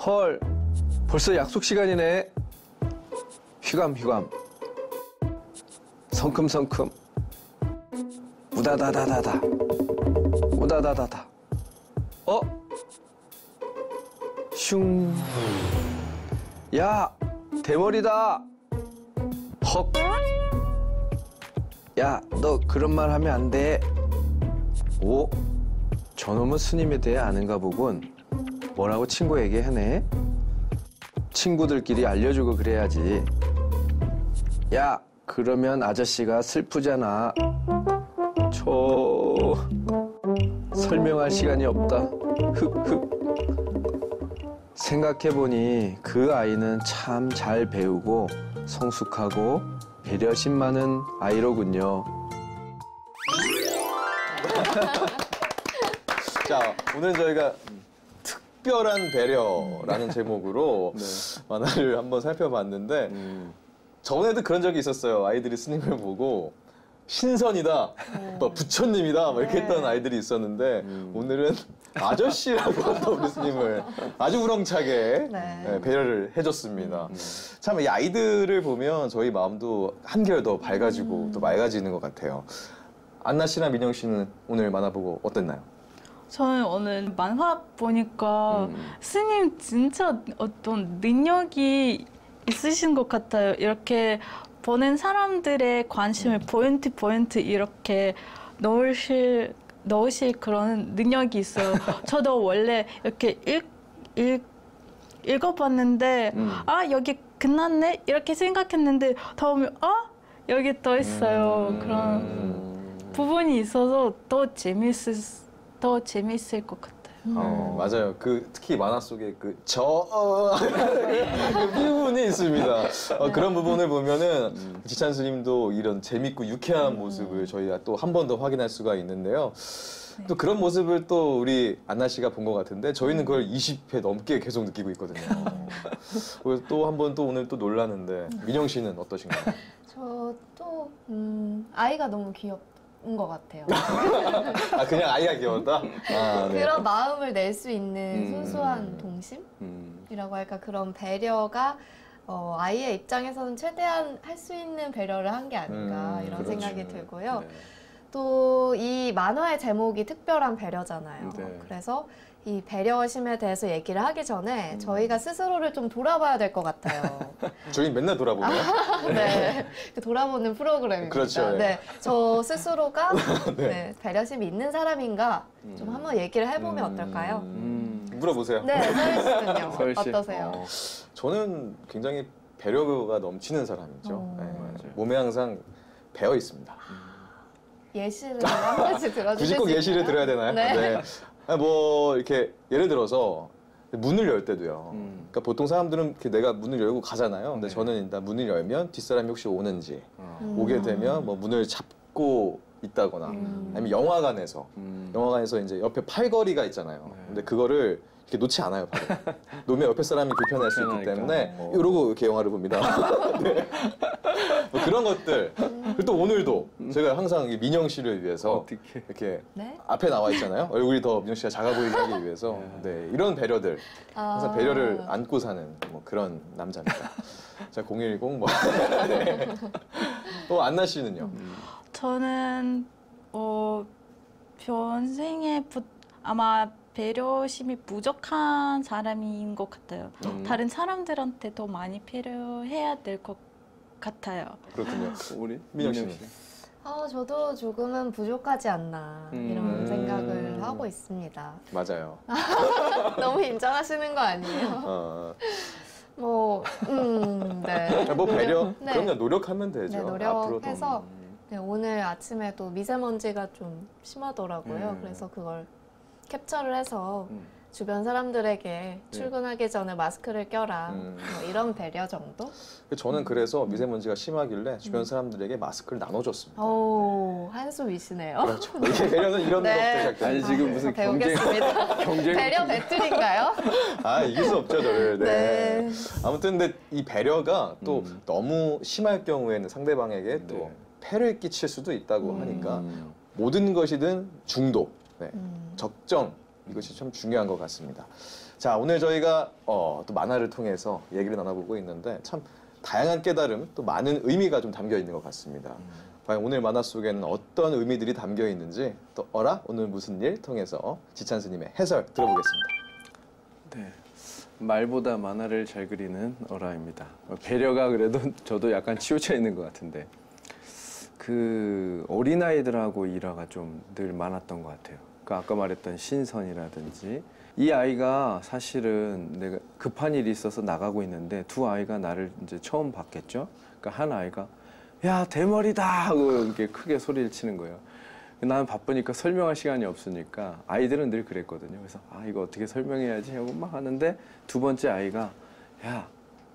헐, 벌써 약속 시간이네. 휘감. 성큼성큼. 우다다다다다. 우다다다다. 슝. 야, 대머리다. 헉. 야, 너 그런 말 하면 안 돼. 오, 저놈은 스님에 대해 아는가 보군. 뭐라고 친구에게 해내? 친구들끼리 알려주고 그래야지. 야, 그러면 아저씨가 슬프잖아. 설명할 시간이 없다. 흑흑. 생각해보니 그 아이는 참 잘 배우고 성숙하고 배려심 많은 아이로군요. 자, 오늘 저희가 특별한 배려라는 제목으로 만화를 한번 살펴봤는데 전에도 그런 적이 있었어요. 아이들이 스님을 보고 신선이다, 뭐 부처님이다 뭐 이렇게 했던 아이들이 있었는데 오늘은 아저씨라고 또 우리 스님을 아주 우렁차게 배려를 해줬습니다. 참 이 아이들을 보면 저희 마음도 한결 더 밝아지고 또 맑아지는 것 같아요. 안나 씨나 민영 씨는 오늘 만화 보고 어땠나요? 저는 오늘 만화 보니까 스님 진짜 어떤 능력이 있으신 것 같아요. 이렇게 보는 사람들의 관심을 포인트 이렇게 넣으실 그런 능력이 있어요. 저도 원래 이렇게 읽어봤는데 아, 여기 끝났네? 이렇게 생각했는데 다음에 여기 또 있어요. 그런 부분이 있어서 더 재밌을 것 같아요. 맞아요. 특히 만화 속에 그 부분이 있습니다. 그런 부분을 보면은 지찬 스님도 이런 재밌고 유쾌한 모습을 저희가 또 한 번 더 확인할 수가 있는데요. 또 그런 모습을 또 우리 안나 씨가 본 것 같은데 저희는 그걸 20회 넘게 계속 느끼고 있거든요. 그래서 또 한 번 또 오늘 또 놀랐는데 민영 씨는 어떠신가요? 저도 아이가 너무 귀엽다. 것 같아요. 그냥 아이가 귀여웠다? 네. 그런 마음을 낼 수 있는 순수한 동심이라고 할까, 그런 배려가 아이의 입장에서는 최대한 할 수 있는 배려를 한 게 아닌가 이런 생각이 들고요. 네. 또 이 만화의 제목이 특별한 배려잖아요. 그래서 이 배려심에 대해서 얘기를 하기 전에 저희가 스스로를 좀 돌아봐야 될 것 같아요. 저희 맨날 돌아보네요. 네, 돌아보는 프로그램입니다. 그렇죠. 네, 저 스스로가 배려심이 있는 사람인가 좀 한번 얘기를 해보면 어떨까요? 물어보세요. 네, 서희 씨는요? 서희 씨. 어떠세요? 저는 굉장히 배려가 넘치는 사람이죠. 몸에 항상 배어 있습니다. 예시를 한 가지 들어주실 굳이 꼭 예시를 들어야 되나요? 네. 뭐 이렇게 예를 들어서 문을 열 때도요. 그러니까 보통 사람들은 이렇게 내가 문을 열고 가잖아요. 근데 저는 일단 문을 열면 뒷사람이 혹시 오는지 오게 되면 뭐 문을 잡고 있다거나 아니면 영화관에서 이제 옆에 팔걸이가 있잖아요. 근데 그거를 이렇게 놓지 않아요. 바로. 놓으면 옆에 사람이 불편할 수 있기 때문에 이러고 이렇게 영화를 봅니다. 네. 뭐 그런 것들. 그리고 또 오늘도 제가 항상 민영 씨를 위해서 이렇게 앞에 나와 있잖아요. 얼굴이 더 민영 씨가 작아 보이게 하기 위해서 이런 배려들, 항상 배려를 안고 사는 뭐 그런 남자입니다. 자, 010 뭐. 네. 또 안나 씨는요? 저는 평생에 아마 배려심이 부족한 사람인 것 같아요. 다른 사람들한테 더 많이 배려해야 될 것 같아요. 그렇군요. 우리 민영 씨는? 저도 조금은 부족하지 않나 이런 생각을 하고 있습니다. 맞아요. 너무 인정하시는 거 아니에요? 네. 뭐 배려? 그럼요. 노력하면 되죠. 네, 노력해서 오늘 아침에도 미세먼지가 좀 심하더라고요. 그래서 그걸 캡처를 해서 주변 사람들에게 출근하기 전에 마스크를 껴라 뭐 이런 배려 정도? 저는 그래서 미세먼지가 심하길래 주변 사람들에게 마스크를 나눠줬습니다. 오, 한숨이시네요. 그렇죠. 이게 배려는 이런 것부터 시작됩니다. 아니 지금 무슨 배우겠습니다. 배려 배틀인가요? 이길 수 없죠, 저를. 네. 아무튼 근데 이 배려가 또 너무 심할 경우에는 상대방에게 또 폐를 끼칠 수도 있다고 하니까 모든 것이든 중도, 네, 적정 이것이 참 중요한 것 같습니다. 자, 오늘 저희가 또 만화를 통해서 얘기를 나눠보고 있는데 참 다양한 깨달음 또 많은 의미가 좀 담겨 있는 것 같습니다. 과연 오늘 만화 속에는 어떤 의미들이 담겨 있는지 또 어라 오늘 무슨 일 통해서 지찬 스님의 해설 들어보겠습니다. 네. 말보다 만화를 잘 그리는 어라입니다. 배려가 그래도 저도 약간 치우쳐 있는 것 같은데 그 어린아이들하고 일화가 좀 늘 많았던 것 같아요. 그 아까 말했던 신선이라든지 이 아이가 사실은 내가 급한 일이 있어서 나가고 있는데 두 아이가 나를 이제 처음 봤겠죠. 그러니까 한 아이가 야 대머리다 하고 이렇게 크게 소리를 치는 거예요. 나는 바쁘니까 설명할 시간이 없으니까 아이들은 늘 그랬거든요. 그래서 아 이거 어떻게 설명해야지 하고 막 하는데 두 번째 아이가 야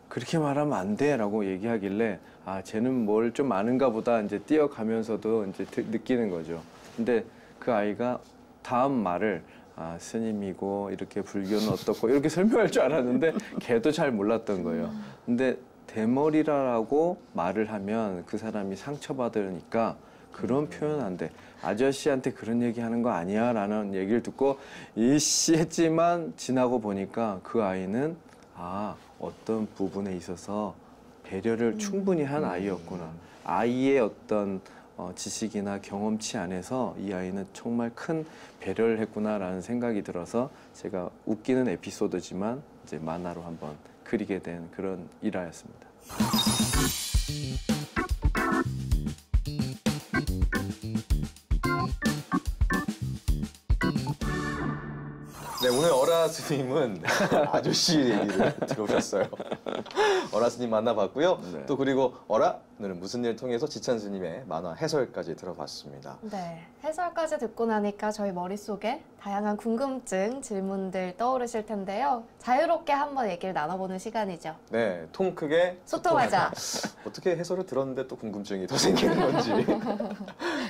그렇게 말하면 안 돼 라고 얘기하길래 아 쟤는 뭘 좀 아는가 보다 이제 뛰어가면서도 이제 느끼는 거죠. 근데 그 아이가 다음 말을 아 스님이고 이렇게 불교는 어떻고 이렇게 설명할 줄 알았는데 걔도 잘 몰랐던 거예요. 근데 대머리라고 말을 하면 그 사람이 상처받으니까 그런 표현 안 돼. 아저씨한테 그런 얘기 하는 거 아니야 라는 얘기를 듣고 이씨 했지만 지나고 보니까 그 아이는 아 어떤 부분에 있어서 배려를 충분히 한 아이였구나. 아이의 어떤 지식이나 경험치 안에서 이 아이는 정말 큰 배려를 했구나라는 생각이 들어서 제가 웃기는 에피소드지만 이제 만화로 한번 그리게 된 그런 일화였습니다. 네, 오늘 어라 스님은 아저씨 얘기를 들어오셨어요. 어라 스님 만나봤고요. 네. 또 그리고 어라 오늘은 무슨 일 통해서 지찬 스님의 만화 해설까지 들어봤습니다. 네, 해설까지 듣고 나니까 저희 머릿속에 다양한 궁금증, 질문들 떠오르실 텐데요. 자유롭게 한번 얘기를 나눠보는 시간이죠. 네, 통 크게 소통하자. 어떻게 해설을 들었는데 또 궁금증이 더 생기는 건지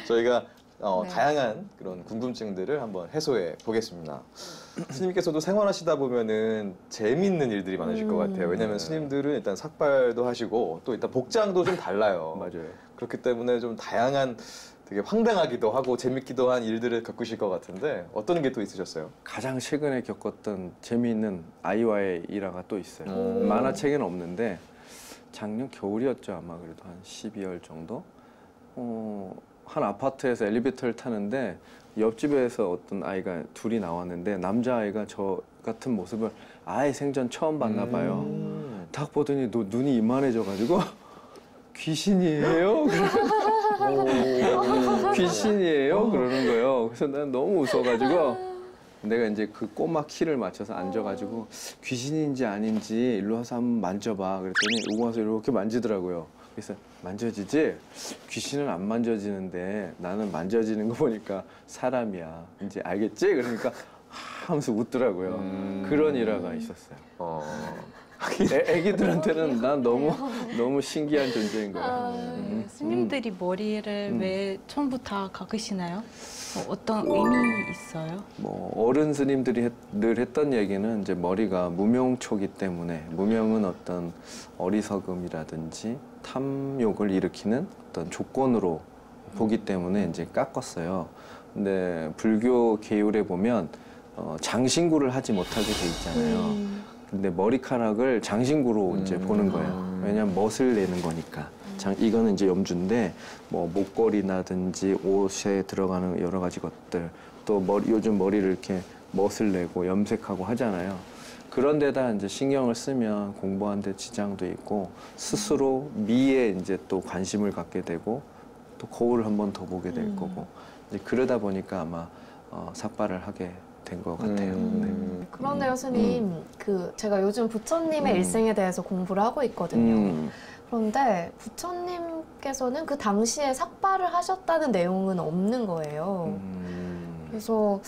저희가 네. 다양한 그런 궁금증들을 한번 해소해 보겠습니다. 스님께서도 생활하시다 보면은 재미있는 일들이 많으실 것 같아요. 왜냐하면 스님들은 일단 삭발도 하시고 또 일단 복장도 좀 달라요. 맞아요. 그렇기 때문에 좀 다양한 되게 황당하기도 하고 재밌기도 한 일들을 겪으실 것 같은데 어떤 게 또 있으셨어요? 가장 최근에 겪었던 재미있는 아이와의 일화가 또 있어요. 만화책에는 없는데 작년 겨울이었죠. 아마 그래도 한 12월 정도? 한 아파트에서 엘리베이터를 타는데 옆집에서 어떤 아이가 둘이 나왔는데 남자아이가 저 같은 모습을 아예 생전 처음 봤나 봐요. 딱 보더니 눈이 이만해져가지고 귀신이에요? 귀신이에요? 그러는 거예요. 그래서 난 너무 웃어가지고 내가 이제 그 꼬마 키를 맞춰서 앉아가지고 귀신인지 아닌지 일로 와서 한번 만져봐. 그랬더니 오고 와서 이렇게 만지더라고요. 그래서 만져지지? 귀신은 안 만져지는데 나는 만져지는 거 보니까 사람이야. 이제 알겠지? 그러니까 하면서 웃더라고요. 그런 일화가 있었어요. 애기들한테는 난 너무 신기한 존재인 거예요. 스님들이 머리를 왜 처음부터 감으시나요? 어떤 의미 있어요? 뭐 어른 스님들이 늘 했던 얘기는 이제 머리가 무명초기 때문에 무명은 어떤 어리석음이라든지 탐욕을 일으키는 어떤 조건으로 보기 때문에 이제 깎았어요. 근데 불교 계율에 보면 장신구를 하지 못하게 돼 있잖아요. 근데 머리카락을 장신구로 이제 보는 거예요. 왜냐면 멋을 내는 거니까. 이거는 이제 염주인데 뭐 목걸이라든지 옷에 들어가는 여러 가지 것들 또 요즘 머리를 이렇게 멋을 내고 염색하고 하잖아요. 그런 데다 이제 신경을 쓰면 공부하는데 지장도 있고 스스로 미에 이제 또 관심을 갖게 되고 또 거울을 한 번 더 보게 될 거고 이제 그러다 보니까 아마 삭발을 하게 된 것 같아요. 네. 그런데요, 스님. 제가 요즘 부처님의 일생에 대해서 공부를 하고 있거든요. 그런데 부처님께서는 그 당시에 삭발을 하셨다는 내용은 없는 거예요. 그래서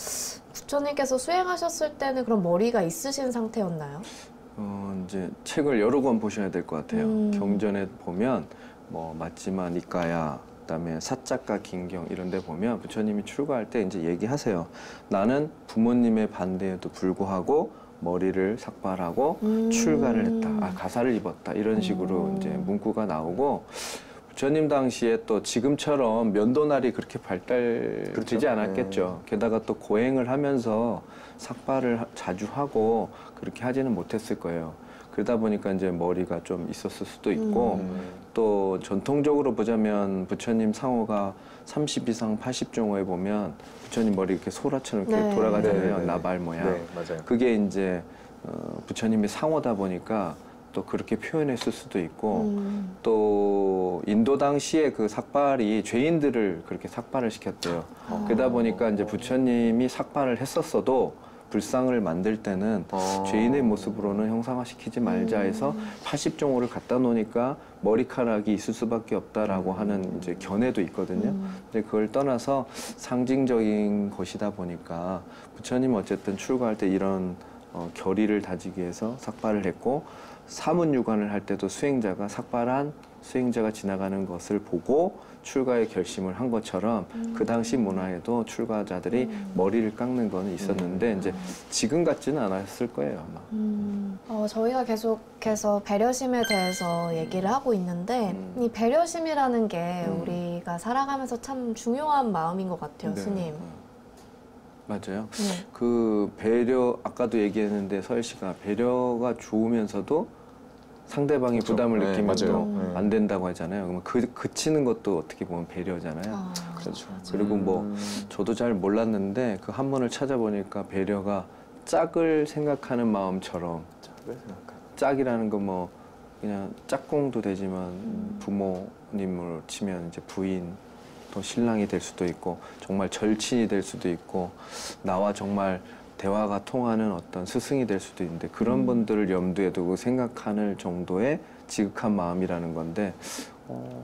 부처님께서 수행하셨을 때는 그런 머리가 있으신 상태였나요? 이제 책을 여러 권 보셔야 될 것 같아요. 경전에 보면 뭐 맞지마 니까야 그다음에 사자가 긴경 이런 데 보면 부처님이 출가할 때 이제 얘기하세요. 나는 부모님의 반대에도 불구하고 머리를 삭발하고 출가를 했다. 아, 가사를 입었다. 이런 식으로 이제 문구가 나오고 부처님 당시에 또 지금처럼 면도날이 그렇게 발달되지 그렇죠. 않았겠죠. 게다가 또 고행을 하면서 삭발을 자주 하고 그렇게 하지는 못했을 거예요. 그러다 보니까 이제 머리가 좀 있었을 수도 있고 또 전통적으로 보자면 부처님 상호가 30 이상 80종호에 보면 부처님 머리 이렇게 소라처럼 이렇게 네. 돌아가잖아요. 네. 나발 모양. 네, 맞아요. 그게 이제 부처님의 상호다 보니까 또 그렇게 표현했을 수도 있고 또 인도 당시에 그 삭발이 죄인들을 그렇게 삭발을 시켰대요. 그러다 보니까 이제 부처님이 삭발을 했었어도 불상을 만들 때는 죄인의 모습으로는 형상화시키지 말자 해서 80종호를 갖다 놓으니까 머리카락이 있을 수밖에 없다라고 하는 이제 견해도 있거든요. 근데 그걸 떠나서 상징적인 것이다 보니까 부처님 어쨌든 출가할 때 이런 결의를 다지기 위해서 삭발을 했고 사문유관을 할 때도 수행자가 삭발한 수행자가 지나가는 것을 보고 출가의 결심을 한 것처럼 그 당시 문화에도 출가자들이 머리를 깎는 거는 있었는데 이제 지금 같지는 않았을 거예요 아마. 저희가 계속해서 배려심에 대해서 얘기를 하고 있는데 이 배려심이라는 게 우리가 살아가면서 참 중요한 마음인 것 같아요, 네. 스님. 맞아요. 네. 그 배려 아까도 얘기했는데 서혜 씨가 배려가 좋으면서도 상대방이 그렇죠. 부담을 네, 느끼면 맞아요. 또 안 된다고 하잖아요. 그러면 그치는 것도 어떻게 보면 배려잖아요. 그렇죠. 그리고 뭐 저도 잘 몰랐는데 그 한문을 찾아보니까 배려가 짝을 생각하는 마음처럼 짝이라는 건 뭐 그냥 짝꿍도 되지만 부모님으로 치면 이제 부인 또 신랑이 될 수도 있고 정말 절친이 될 수도 있고 나와 정말 대화가 통하는 어떤 스승이 될 수도 있는데 그런 분들을 염두에 두고 생각하는 정도의 지극한 마음이라는 건데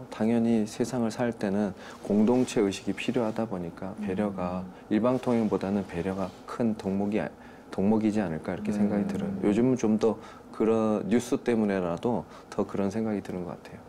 당연히 세상을 살 때는 공동체 의식이 필요하다 보니까 배려가 일방통행보다는 배려가 큰 덕목이지 않을까 이렇게 생각이 들어요. 요즘은 좀 더 그런 뉴스 때문에라도 더 그런 생각이 드는 것 같아요.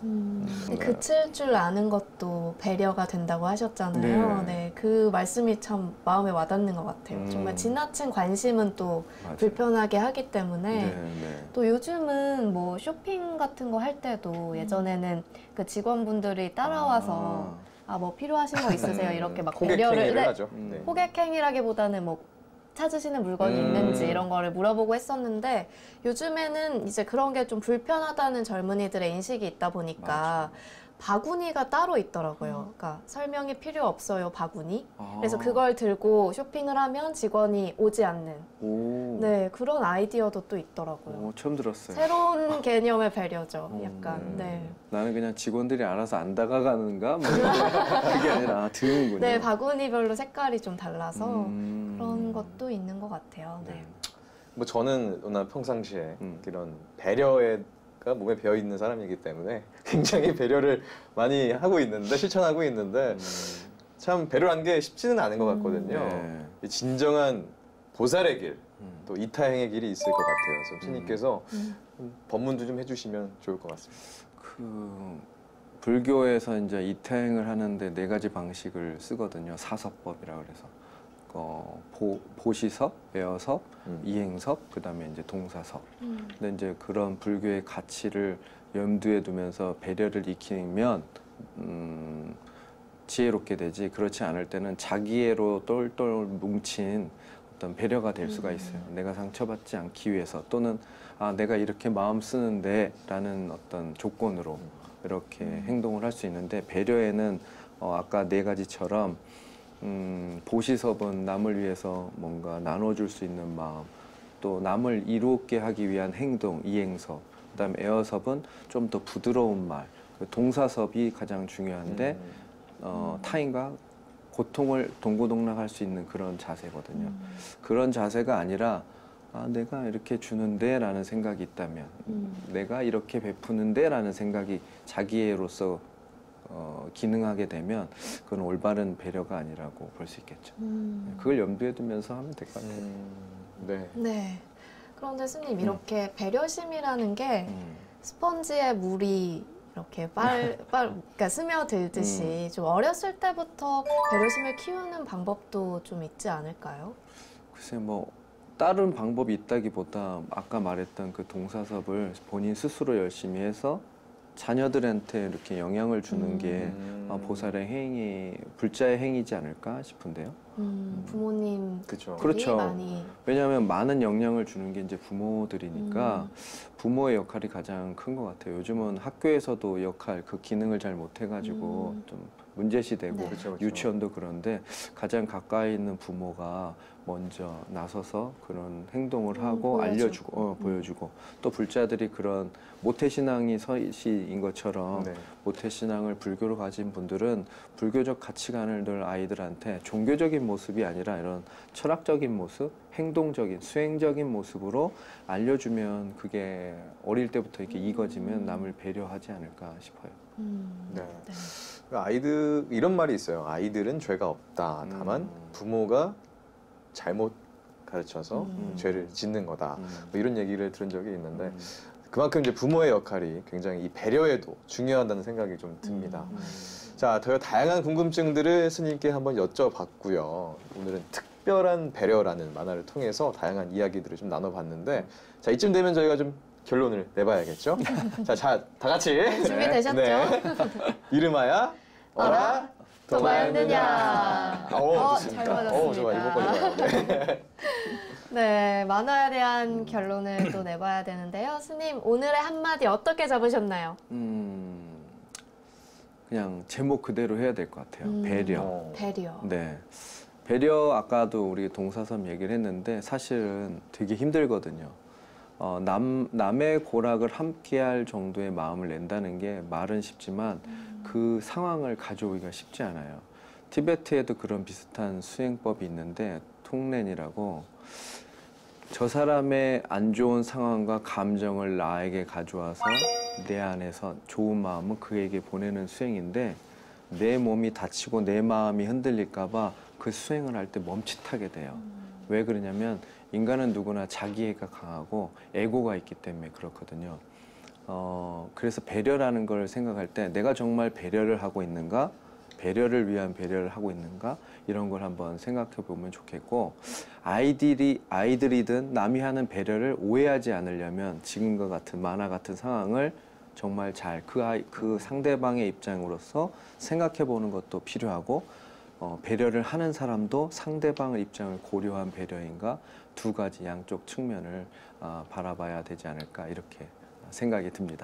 그칠 줄 아는 것도 배려가 된다고 하셨잖아요. 네. 네, 그 말씀이 참 마음에 와닿는 것 같아요. 정말 지나친 관심은 또 맞아요. 불편하게 하기 때문에 네. 또 요즘은 뭐 쇼핑 같은 거 할 때도 예전에는 그 직원분들이 따라와서 뭐 필요하신 거 있으세요? 이렇게 막 배려를 호객행위를 하죠. 네. 호객행위라기보다는 뭐 찾으시는 물건이 있는지 이런 거를 물어보고 했었는데 요즘에는 이제 그런 게 좀 불편하다는 젊은이들의 인식이 있다 보니까 바구니가 따로 있더라고요. 그러니까 설명이 필요 없어요, 바구니. 그래서 그걸 들고 쇼핑을 하면 직원이 오지 않는 네, 그런 아이디어도 또 있더라고요. 처음 들었어요. 새로운 개념의 배려죠. 약간. 네. 나는 그냥 직원들이 알아서 안 다가가는가? 뭐 그게 아니라 드는군요. 네, 바구니별로 색깔이 좀 달라서 그런 것도 있는 것 같아요. 네. 뭐 저는 워낙 평상시에 이런 배려가 몸에 배어 있는 사람이기 때문에 굉장히 배려를 많이 하고 있는데 실천하고 있는데 참 배려한 게 쉽지는 않은 것 같거든요. 네. 이 진정한 보살의 길, 또 이타행의 길이 있을 것 같아요. 그래서 스님께서 법문도 좀 해주시면 좋을 것 같습니다. 그 불교에서 이제 이타행을 하는데 4가지 방식을 쓰거든요. 사섭법이라 그래서 보시섭, 외어섭, 이행섭, 그다음에 이제 동사섭. 근데 이제 그런 불교의 가치를 염두에 두면서 배려를 익히면 지혜롭게 되지. 그렇지 않을 때는 자기애로 똘똘 뭉친 어떤 배려가 될 수가 있어요. 내가 상처받지 않기 위해서 또는 내가 이렇게 마음 쓰는데라는 어떤 조건으로 이렇게 행동을 할 수 있는데 배려에는 아까 4가지처럼 보시섭은 남을 위해서 뭔가 나눠줄 수 있는 마음, 또 남을 이롭게 하기 위한 행동, 이행섭, 그다음에 에어섭은 좀 더 부드러운 말, 동사섭이 가장 중요한데 타인과 고통을 동고동락할 수 있는 그런 자세거든요. 그런 자세가 아니라 내가 이렇게 주는데 라는 생각이 있다면 내가 이렇게 베푸는데 라는 생각이 자기애로서 기능하게 되면 그건 올바른 배려가 아니라고 볼 수 있겠죠. 그걸 염두에 두면서 하면 될 것 같아요. 네. 네. 그런데 스님 이렇게 배려심이라는 게 스펀지에 물이 이렇게 그러니까 스며들듯이 좀 어렸을 때부터 배려심을 키우는 방법도 좀 있지 않을까요? 글쎄 뭐 다른 방법이 있다기보다 아까 말했던 그 동사섭을 본인 스스로 열심히 해서 자녀들한테 이렇게 영향을 주는 게 보살의 행위, 불자의 행위지 않을까 싶은데요. 부모님 그렇죠. 그렇죠. 많이 왜냐하면 많은 영향을 주는 게 이제 부모들이니까 부모의 역할이 가장 큰 것 같아요. 요즘은 학교에서도 역할, 그 기능을 잘 못해가지고 좀 문제시되고 네. 그렇죠, 그렇죠. 유치원도 그런데 가장 가까이 있는 부모가 먼저 나서서 그런 행동을 하고 보여주고. 알려주고 보여주고 또 불자들이 그런 모태신앙이 서시인 것처럼 네. 모태신앙을 불교로 가진 분들은 불교적 가치관을 늘 아이들한테 종교적인 모습이 아니라 이런 철학적인 모습, 행동적인, 수행적인 모습으로 알려주면 그게 어릴 때부터 이렇게 익어지면 남을 배려하지 않을까 싶어요. 네. 네. 아이들 이런 말이 있어요. 아이들은 죄가 없다. 다만 부모가 잘못 가르쳐서 죄를 짓는 거다. 뭐 이런 얘기를 들은 적이 있는데 그만큼 이제 부모의 역할이 굉장히 이 배려에도 중요하다는 생각이 좀 듭니다. 자, 더 다양한 궁금증들을 스님께 한번 여쭤봤고요. 오늘은 특별한 배려라는 만화를 통해서 다양한 이야기들을 좀 나눠봤는데 자, 이쯤 되면 저희가 좀 결론을 내봐야겠죠? 자, 다 같이 준비되셨죠? 네. 이름하여 어라 도마였느냐. 잘 맞았습니다. 좋아, 이목걸이 좋아요. 네, 만화에 대한 결론을 또 내봐야 되는데요. 스님, 오늘의 한마디 어떻게 잡으셨나요? 그냥 제목 그대로 해야 될 것 같아요. 배려. 배려. 네. 배려 아까도 우리 동사섬 얘기를 했는데 사실은 되게 힘들거든요. 남의 고락을 함께할 정도의 마음을 낸다는 게 말은 쉽지만 그 상황을 가져오기가 쉽지 않아요. 티베트에도 그런 비슷한 수행법이 있는데 통렌이라고 저 사람의 안 좋은 상황과 감정을 나에게 가져와서 내 안에서 좋은 마음은 그에게 보내는 수행인데 내 몸이 다치고 내 마음이 흔들릴까 봐 그 수행을 할 때 멈칫하게 돼요. 왜 그러냐면 인간은 누구나 자기애가 강하고 에고가 있기 때문에 그렇거든요. 그래서 배려라는 걸 생각할 때 내가 정말 배려를 하고 있는가? 배려를 위한 배려를 하고 있는가? 이런 걸 한번 생각해 보면 좋겠고 아이들이든 남이 하는 배려를 오해하지 않으려면 지금과 같은 만화 같은 상황을 정말 잘 그 상대방의 입장으로서 생각해 보는 것도 필요하고 배려를 하는 사람도 상대방의 입장을 고려한 배려인가 두 가지 양쪽 측면을 바라봐야 되지 않을까 이렇게 생각이 듭니다.